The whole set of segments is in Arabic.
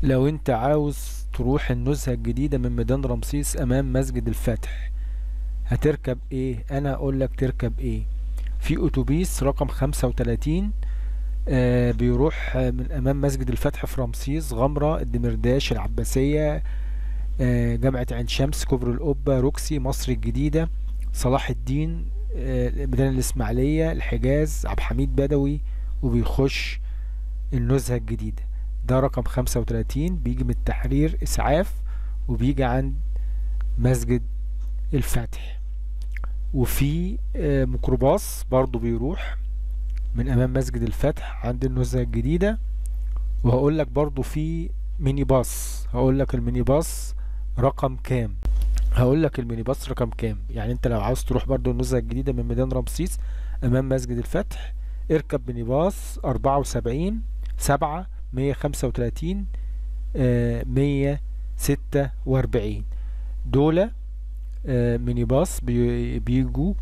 لو انت عاوز تروح النزهة الجديدة من ميدان رمسيس امام مسجد الفتح، هتركب ايه؟ انا اقول لك تركب ايه. في اتوبيس رقم 35 بيروح من امام مسجد الفتح في رمسيس، غمرة، الدمرداش، العباسية، جامعة عين شمس، كوبري القبة، روكسي، مصر الجديدة، صلاح الدين، ميدان الاسماعيلية، الحجاز، عبد الحميد بدوي، وبيخش النزهة الجديدة. ده رقم 35، بيجي من التحرير اسعاف، وبيجي عند مسجد الفتح. وفي ميكروباص برضو بيروح من امام مسجد الفتح عند النزهة الجديدة. وهقول لك برضو في ميني باص، هقول لك الميني باص رقم كام. هقول لك الميني باص رقم كام. يعني انت لو عاوز تروح برضو النزهة الجديدة من ميدان رمسيس امام مسجد الفتح، اركب ميني باص 74 7 135 146. دول ميني باص بيجوا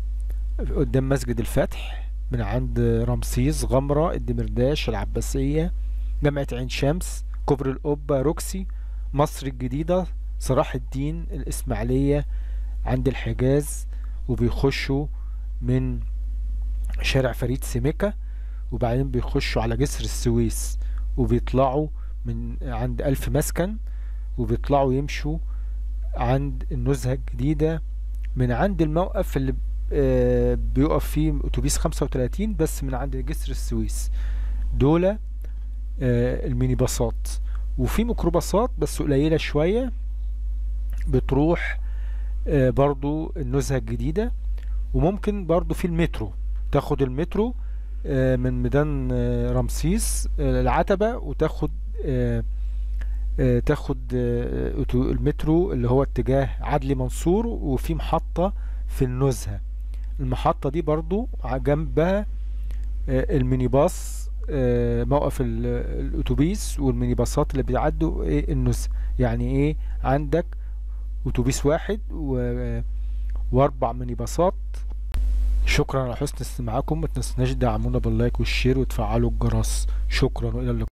قدام مسجد الفتح من عند رمسيس، غمرة، الدمرداش، العباسية، جامعة عين شمس، كوبري القبة، روكسي، مصر الجديدة، صلاح الدين، الإسماعيلية، عند الحجاز. وبيخشوا من شارع فريد سمكة، وبعدين بيخشوا على جسر السويس، وبيطلعوا من عند ألف مسكن، وبيطلعوا يمشوا عند النزهة الجديدة من عند الموقف اللي بيقف فيه اتوبيس 35، بس من عند جسر السويس. دول الميني باصات. وفي ميكروباصات بس قليلة شوية بتروح برضو النزهة الجديدة. وممكن برضو في المترو، تاخد المترو من ميدان رمسيس العتبة، وتاخد تاخد المترو اللي هو اتجاه عدلي منصور، وفي محطة في النزهة. المحطة دي برضو جنبها الميني باص، موقف الاتوبيس والميني باصات اللي بيعدوا النزهة. يعني ايه، عندك اتوبيس واحد واربع ميني باصات. شكرا على حسن استماعكم، ما تنسوناش تدعمونا باللايك والشير وتفعلوا الجرس. شكرا والى اللقاء.